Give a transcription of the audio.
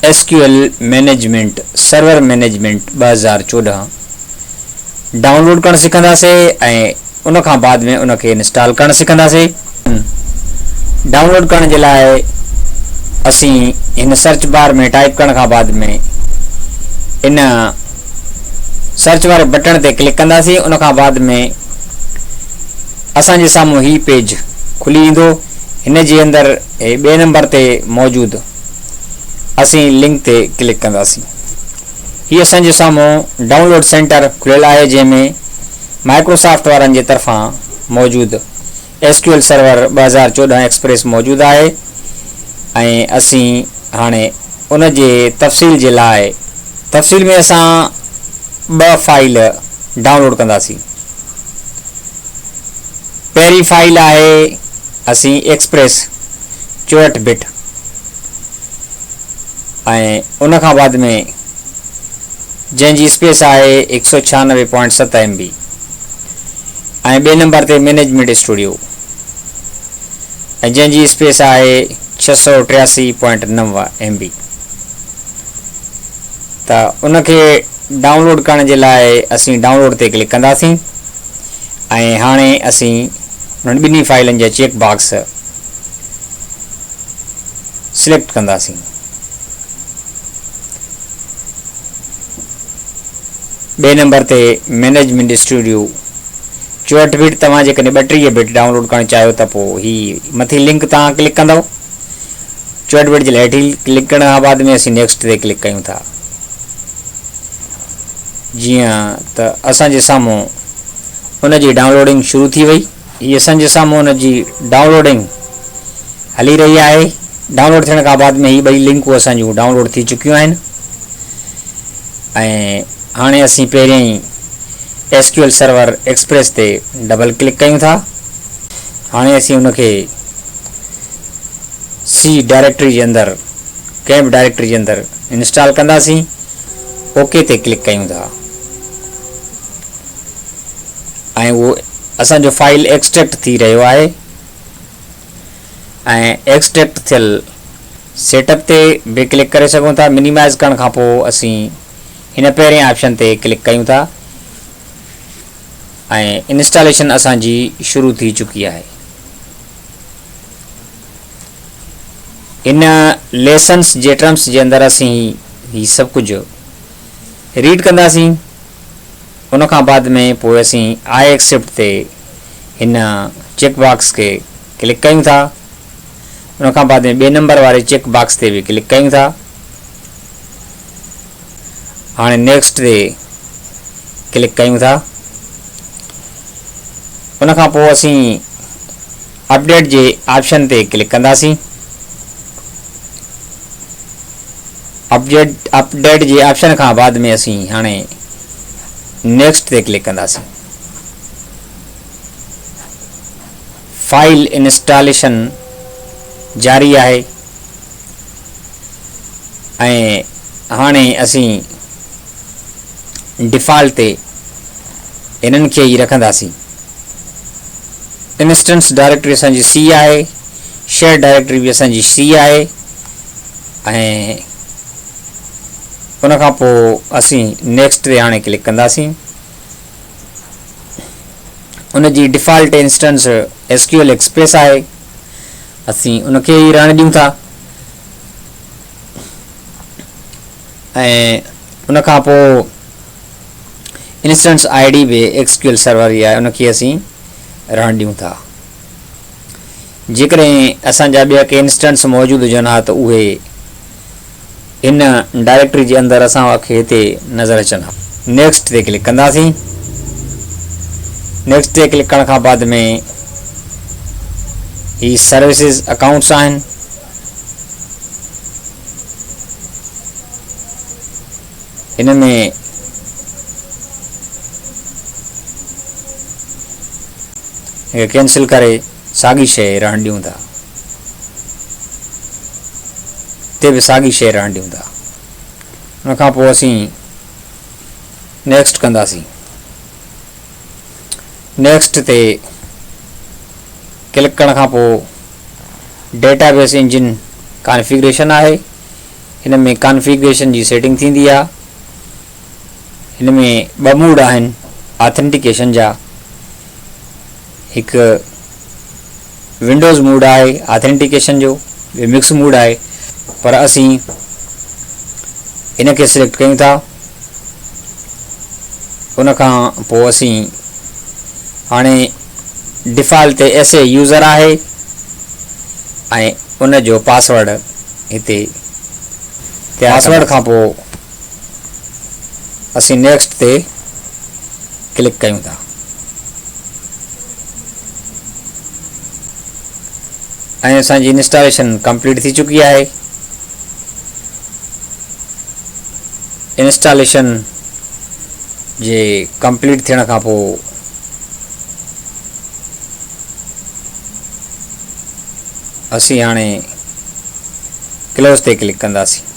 SQL management server management 2014 download करण सिखंदासीं ऐं उन खां बाद में उन खे इंस्टॉल करण सिखंदासीं। डाउनलोड करण जे लाइ असीं इन सर्च बार में टाइप करण खां बाद में इन सर्च वारे बटन ते क्लिक कंदासीं। उन खां बाद में असांजे साम्हूं ही पेज खुली ईंदो। हिन जे अंदरि ॿिए नंबर ते मौजूदु असीं लिंक ते क्लिक कंदासीं। हीअ असांजे साम्हूं डाउनलोड सेंटर खुलियल आहे जंहिंमें माइक्रोसॉफ्ट वारनि जे तरफ़ां मौजूदु SQL सर्वर 2014 एक्सप्रेस मौजूदु आहे ऐं असीं हाणे उन जे तफ़सील जे लाइ तफ़सील में असां 2 फाइल डाउनलोड कंदासीं। पहिरीं फाइल आहे असीं एक्सप्रेस 64 बिट ऐं उन खां बाद में जंहिंजी स्पेस आहे 196.7 MB ऐं ॿिए नंबर ते मैनेजमेंट स्टूडियो ऐं जंहिंजी स्पेस आहे 683.9 MB। त उन खे डाउनलोड करण जे लाइ असीं डाउनलोड ते क्लिक कंदासीं ऐं हाणे असीं उन्हनि ॿिन्ही फाइलनि जा चेक बॉक्स सिलेक्ट कंदासीं। ॿिए नंबर ते मैनेजमेंट स्टूडियो 64 बिट तव्हां जेकॾहिं 32 बिट डाउनलोड करणु चाहियो त पोइ ही मथी लिंक तव्हां क्लिक कंदव। 64 बिट जे लाइ हेठी क्लिक करण खां बाद में असीं नेक्स्ट ते क्लिक कयूं था। जीअं त असांजे साम्हूं उन जी डाउनलोडिंग शुरू थी वई। हीअ असांजे साम्हूं उन जी डाउनलोडिंग हली रही आहे। डाउनलोड थियण खां बाद में ही ॿई लिंकूं असांजूं डाउनलोड थी चुकियूं आहिनि ऐं हाणे असीं पहिरियों ई SQL सर्वर एक्सप्रेस ते डबल क्लिक कयूं था। हाणे असीं उन खे C डायरेक्टरी जे अंदरि कैम्प डायरेक्टरी जे अंदरि इंस्टॉल कंदासीं। ओके ते क्लिक कयूं था ऐं उहो असांजो फाइल एक्सट्रैक्ट थी रहियो आहे ऐं एक्सट्रैक्ट थियल सेटअप ते बि क्लिक करे सघूं था। मिनिमाइज़ करण खां पोइ असीं हिन पहिरें ऑप्शन ते क्लिक कयूं था ऐं इंस्टॉलेशन असांजी शुरू थी चुकी आहे। इन लेसन्स जे टर्म्स जे अंदरि असीं ही सभु कुझु रीड कंदासीं। उन खां बाद में पोइ असीं आई एक्सेप्ट ते हिन चेक बॉक्स खे क्लिक कयूं था। उन खां बाद में ॿिए नंबर वारे चेक बॉक्स ते बि क्लिक कयूं था। हाणे नेक्स्ट ते क्लिक कयूं था। उन खां पोइ असीं अपडेट जे ऑप्शन ते क्लिक कंदासीं। अपडेट जे ऑप्शन खां बाद में असीं हाणे नेक्स्ट ते क्लिक कंदासीं। फाइल इंस्टॉलेशन जारी आहे ऐं हाणे असीं डिफ़ॉल्ट ते इन्हनि खे ई रखंदासीं। इंस्टेंस डायरेक्टरी असांजी C आहे, शेयर डायरेक्टरी बि असांजी C आहे ऐं उन खां पोइ असीं नेक्स्ट ते हाणे क्लिक कंदासीं। उन जी डिफ़ॉल्ट इंस्टेंस SQL एक्सप्रेस आहे। असीं उन खे ई रहण ॾियूं था ऐं उन खां पोइ इंस्टेंस ID बि SQL सर्वर ई आहे, उन खे असीं रहण ॾियूं था। जेकॾहिं असांजा ॿिया के इंस्टेंस मौजूदु हुजनि हा त उहे इन डायरेक्टरी जे अंदरि असांखे हिते नज़र अचनि हा। नेक्स्ट ते क्लिक कंदासीं। नेक्स्ट ते क्लिक करण खां बाद में ही सर्विसिस अकाउंट्स आहिनि। इन में कैंसिल करे साॻी शइ रहण ॾियूं था। ते बि साॻी शइ रहण ॾियूं था। उन खां पोइ असीं नेक्स्ट कंदासीं। नेक्स्ट ते क्लिक करण खां पोइ डेटाबेस इंजिन कॉन्फ़िगरेशन आहे। हिन में कॉन्फ़िगरेशन जी सेटिंग थींदी आहे। हिन में ॿ मोड आहिनि ऑथेंटिकेशन जा। हिकु विंडोज़ मोड आहे ऑथेंटिकेशन जो, ॿियो मिक्स मोड आहे। पर असीं इन खे सिलेक्ट कयूं था। उन खां पोइ असीं हाणे डिफ़ॉल्ट ते एसे यूज़र आहे ऐं उन जो पासवर्ड हिते पासवर्ड खां पोइ असीं नेक्स्ट ते क्लिक कयूं था। ऐं असांजी इंस्टॉलेशन कंप्लीट थी चुकी आहे। इंस्टॉलेशन जे कंप्लीट थियण खां पोइ असीं हाणे क्लोज ते क्लिक कंदासीं।